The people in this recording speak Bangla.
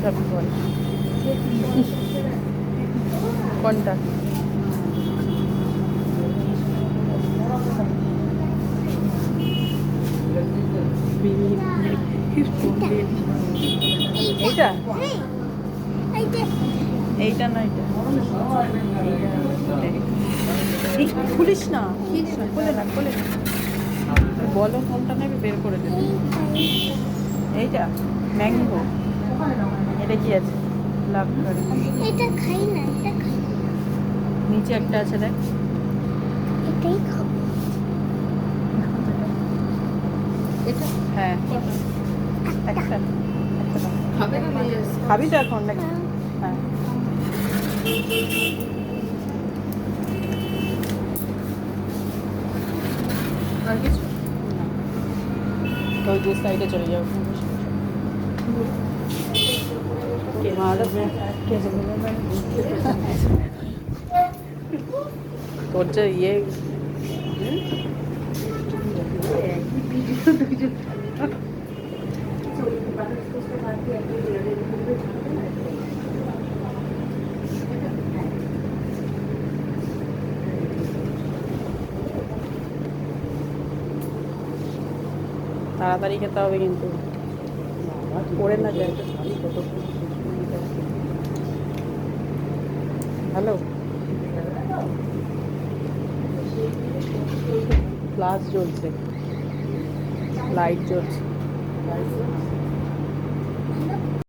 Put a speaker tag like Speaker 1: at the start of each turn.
Speaker 1: যাবি বল কোনটা? এইটা এইটা না এইটা খুলিস না খুলে না খুলে না বলো কোনটা নেবে বের করে দেবে। এইটা ম্যাঙ্গো। এটা কি আছে? লাভ করে
Speaker 2: এটা খাই না, এটা খাই না।
Speaker 1: নিচে একটা আছে দেখ।
Speaker 2: এটাই খাবো।
Speaker 1: এটা হ্যাঁ একটা খাবি তো এখন নাকি? হ্যাঁ আর কিছু ওই যে সাইডে চলে যাও। তোর যে ইয়ে তাড়াতাড়ি খেতে হবে কিন্তু পড়ে না যায়। হ্যালো ফ্লাশ জ্বলছে লাইট জ্বলছে।